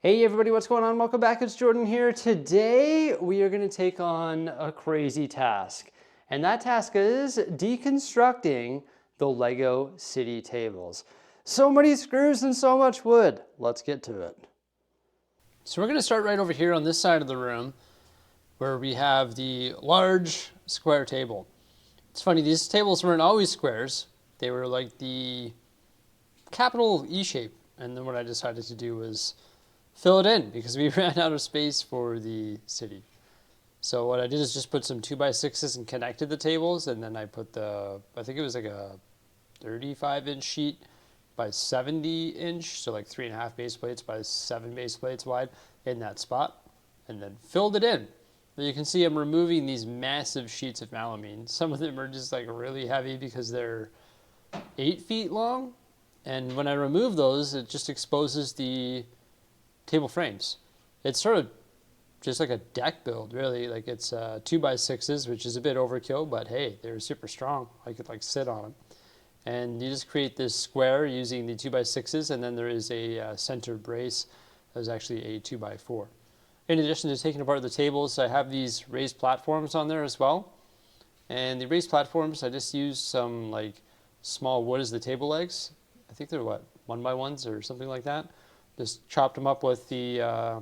Hey everybody, what's going on? Welcome back, it's Jordan here. Today we are going to take on a crazy task. And that task is deconstructing the Lego city tables. So many screws and so much wood. Let's get to it. So we're going to start right over here on this side of the room where we have the large square table. It's funny, these tables weren't always squares. They were like the capital E shape. And then what I decided to do was fill it in because we ran out of space for the city. So what I did is just put some 2x6s and connected the tables, and then I put I think it was like a 35-inch sheet by 70-inch, so like 3.5 base plates by 7 base plates wide in that spot, and then filled it in. But you can see I'm removing these massive sheets of melamine. Some of them are just like really heavy because they're 8 feet long, and when I remove those, it just exposes the table frames. It's sort of just like a deck build, really. Like it's 2x6s, which is a bit overkill, but hey, they're super strong. I could like sit on them. And you just create this square using the 2x6s, and then there is a center brace that is actually a 2x4. In addition to taking apart the tables, I have these raised platforms on there as well. And the raised platforms, I just used some like small wood as the table legs. I think they're what, 1x1s or something like that. Just chopped them up with the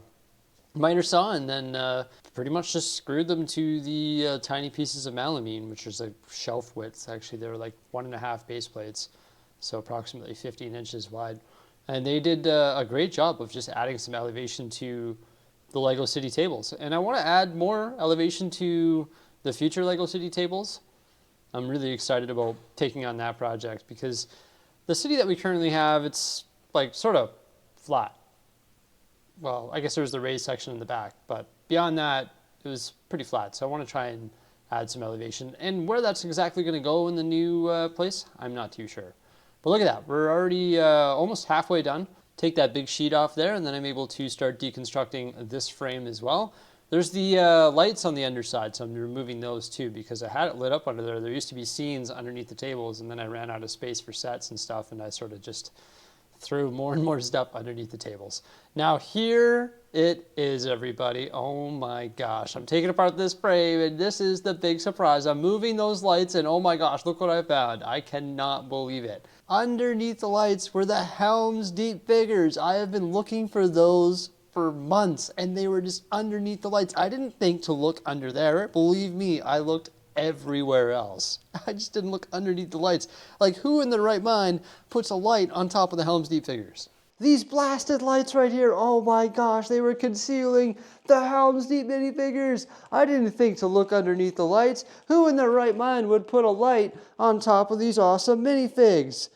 miter saw, and then pretty much just screwed them to the tiny pieces of melamine, which is like shelf width. Actually, they were like 1.5 base plates, so approximately 15 inches wide. And they did a great job of just adding some elevation to the Lego City tables. And I want to add more elevation to the future Lego City tables. I'm really excited about taking on that project because the city that we currently have, it's like sort of flat. Well, I guess there's the raised section in the back, but beyond that, it was pretty flat. So I want to try and add some elevation. And where that's exactly going to go in the new place, I'm not too sure. But look at that. We're already almost halfway done. Take that big sheet off there, and then I'm able to start deconstructing this frame as well. There's the lights on the underside, so I'm removing those too because I had it lit up under there. There used to be scenes underneath the tables, and then I ran out of space for sets and stuff, and I sort of just threw more and more stuff underneath the tables. Now here it is, everybody. Oh my gosh, I'm taking apart this frame, and this is the big surprise. I'm moving those lights, and oh my gosh, look what I found. I cannot believe it. Underneath the lights were the Helm's Deep figures. I have been looking for those for months, and they were just underneath the lights. I didn't think to look under there. Believe me, I looked everywhere else. I just didn't look underneath the lights. Like, who in their right mind puts a light on top of the Helm's Deep figures? These blasted lights right here, oh my gosh, they were concealing the Helm's Deep minifigures. I didn't think to look underneath the lights. Who in their right mind would put a light on top of these awesome minifigs?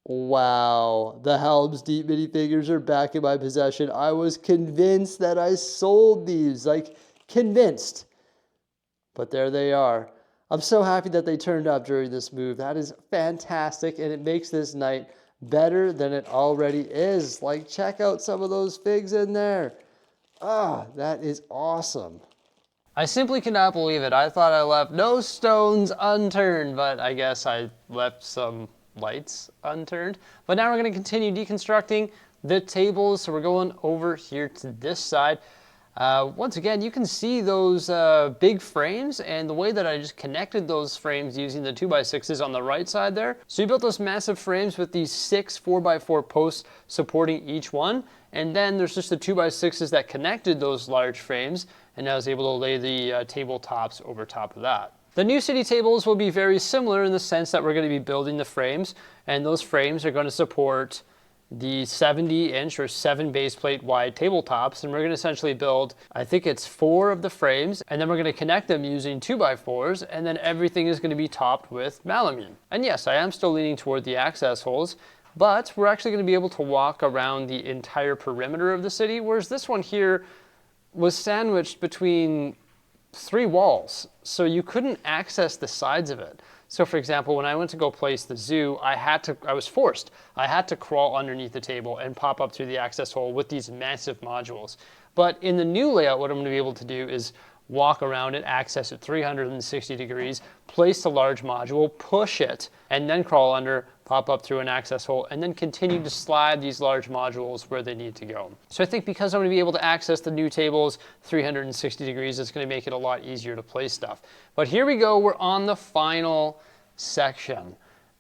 Wow, the Helm's Deep minifigures are back in my possession. I was convinced that I sold these, like convinced. But there they are. I'm so happy that they turned up during this move. That is fantastic, and it makes this night better than it already is. Like, check out some of those figs in there. Ah, that is awesome. I simply cannot believe it. I thought I left no stones unturned, but I guess I left some lights unturned. But now we're going to continue deconstructing the tables. So we're going over here to this side. Once again, you can see those big frames, and the way that I just connected those frames using the 2x6s on the right side there. So you built those massive frames with these 6 4x4 posts supporting each one, and then there's just the 2x6s that connected those large frames, and I was able to lay the tabletops over top of that. The new city tables will be very similar in the sense that we're going to be building the frames, and those frames are going to support the 70-inch or 7 base plate wide tabletops, and we're going to essentially build, I think it's 4 of the frames, and then we're going to connect them using 2x4s, and then everything is going to be topped with melamine. And yes, I am still leaning toward the access holes, but we're actually going to be able to walk around the entire perimeter of the city, whereas this one here was sandwiched between 3 walls, so you couldn't access the sides of it. So for example, when I went to go place the zoo, I had to crawl underneath the table and pop up through the access hole with these massive modules. But in the new layout, what I'm going to be able to do is walk around it, access it 360 degrees, place the large module, push it, and then crawl under, pop up through an access hole, and then continue to slide these large modules where they need to go. So I think because I'm going to be able to access the new tables 360 degrees, it's going to make it a lot easier to place stuff. But here we go, we're on the final section.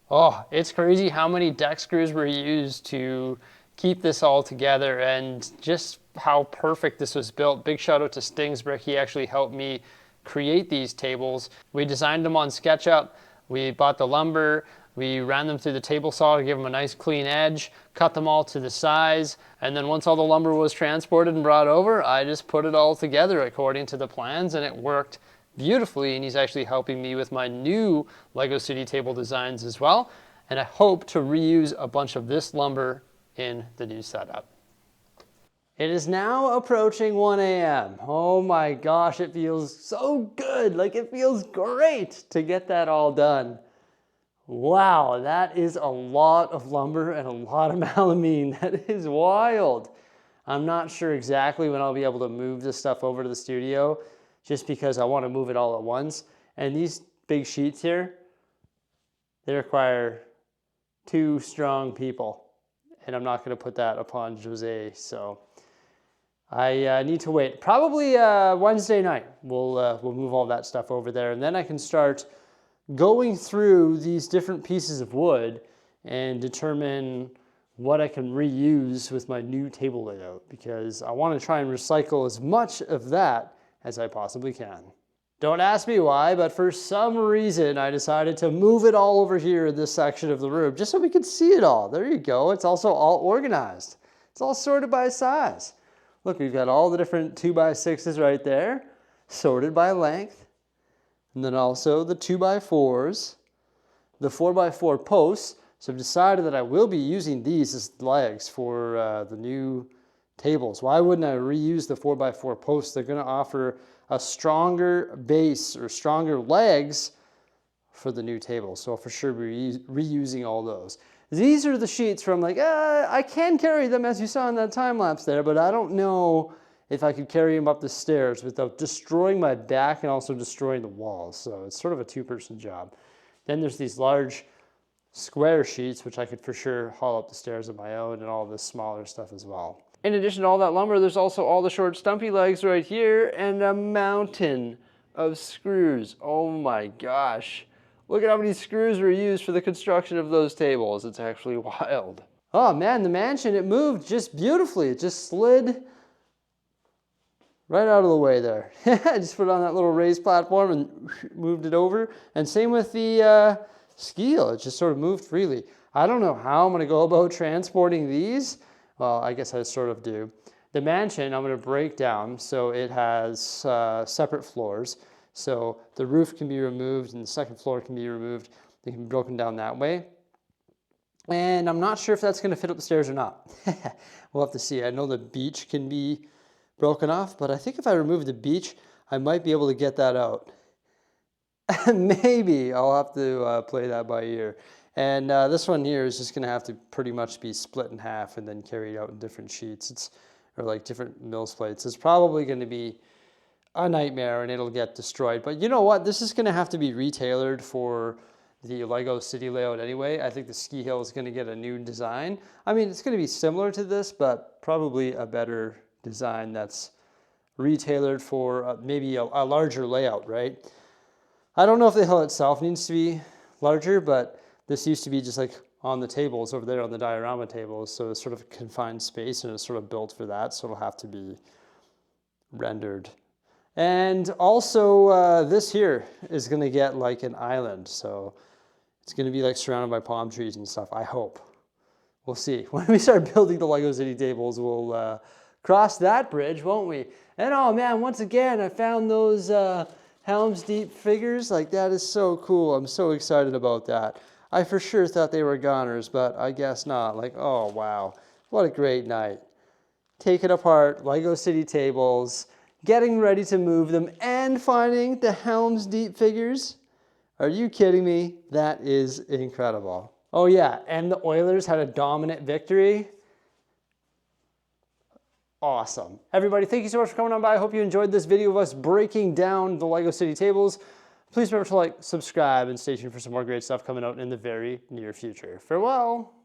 Oh, it's crazy how many deck screws were used to keep this all together, and just how perfect this was built. Big shout out to Sting's Brick. He actually helped me create these tables. We designed them on SketchUp. We bought the lumber. We ran them through the table saw to give them a nice clean edge, cut them all to the size, and then once all the lumber was transported and brought over, I just put it all together according to the plans, and it worked beautifully. And he's actually helping me with my new Lego City table designs as well. And I hope to reuse a bunch of this lumber in the new setup. It is now approaching 1 a.m. Oh my gosh, it feels so good. Like, it feels great to get that all done. Wow, that is a lot of lumber and a lot of melamine. That is wild. I'm not sure exactly when I'll be able to move this stuff over to the studio, just because I want to move it all at once. And these big sheets here, they require 2 strong people. And I'm not going to put that upon Jose, so I need to wait. Probably Wednesday night, we'll move all that stuff over there, and then I can start going through these different pieces of wood and determine what I can reuse with my new table layout, because I want to try and recycle as much of that as I possibly can. Don't ask me why, but for some reason I decided to move it all over here in this section of the room, just so we could see it all. There you go. It's also all organized. It's all sorted by size. Look, we've got all the different 2x6s right there, sorted by length. And then also the 2x4s, the 4x4 posts. So I've decided that I will be using these as legs for the new tables. Why wouldn't I reuse the 4x4 posts? They're going to offer a stronger base or stronger legs for the new table. So I'll for sure be reusing all those. These are the sheets from like, I can carry them as you saw in that time lapse there, but I don't know if I could carry them up the stairs without destroying my back and also destroying the walls. So it's sort of a 2-person job. Then there's these large square sheets, which I could for sure haul up the stairs on my own, and all this smaller stuff as well. In addition to all that lumber, there's also all the short stumpy legs right here and a mountain of screws. Oh my gosh. Look at how many screws were used for the construction of those tables. It's actually wild. Oh man, the mansion, it moved just beautifully. It just slid right out of the way there. I just put it on that little raised platform and moved it over. And same with the ski hill. It just sort of moved freely. I don't know how I'm going to go about transporting these. Well, I guess I sort of do. The mansion, I'm going to break down so it has separate floors. So the roof can be removed and the second floor can be removed. They can be broken down that way. And I'm not sure if that's going to fit up the stairs or not. We'll have to see. I know the beach can be broken off, but I think if I remove the beach, I might be able to get that out. Maybe. I'll have to play that by ear. And this one here is just going to have to pretty much be split in half and then carried out in different sheets. Or like different mills plates. It's probably going to be a nightmare and it'll get destroyed. But you know what? This is going to have to be retailored for the Lego City layout anyway. I think the ski hill is going to get a new design. I mean, it's going to be similar to this, but probably a better design that's retailored for maybe a larger layout, right? I don't know if the hill itself needs to be larger, but this used to be just like on the tables over there on the diorama tables. So it's sort of a confined space and it's sort of built for that. So it'll have to be rendered. And also this here is going to get like an island. So it's going to be like surrounded by palm trees and stuff, I hope. We'll see. When we start building the Lego City tables, we'll cross that bridge, won't we? And oh man, once again, I found those Helm's Deep figures. Like, that is so cool. I'm so excited about that. I for sure thought they were goners, but I guess not. Like, oh wow, what a great night. Taking apart Lego City tables, getting ready to move them, and finding the Helm's Deep figures. Are you kidding me? That is incredible. Oh yeah, and the Oilers had a dominant victory. awesome. Everybody, thank you so much for coming on by. I hope you enjoyed this video of us breaking down the LEGO City tables. Please remember to like, subscribe, and stay tuned for some more great stuff coming out in the very near future. Farewell.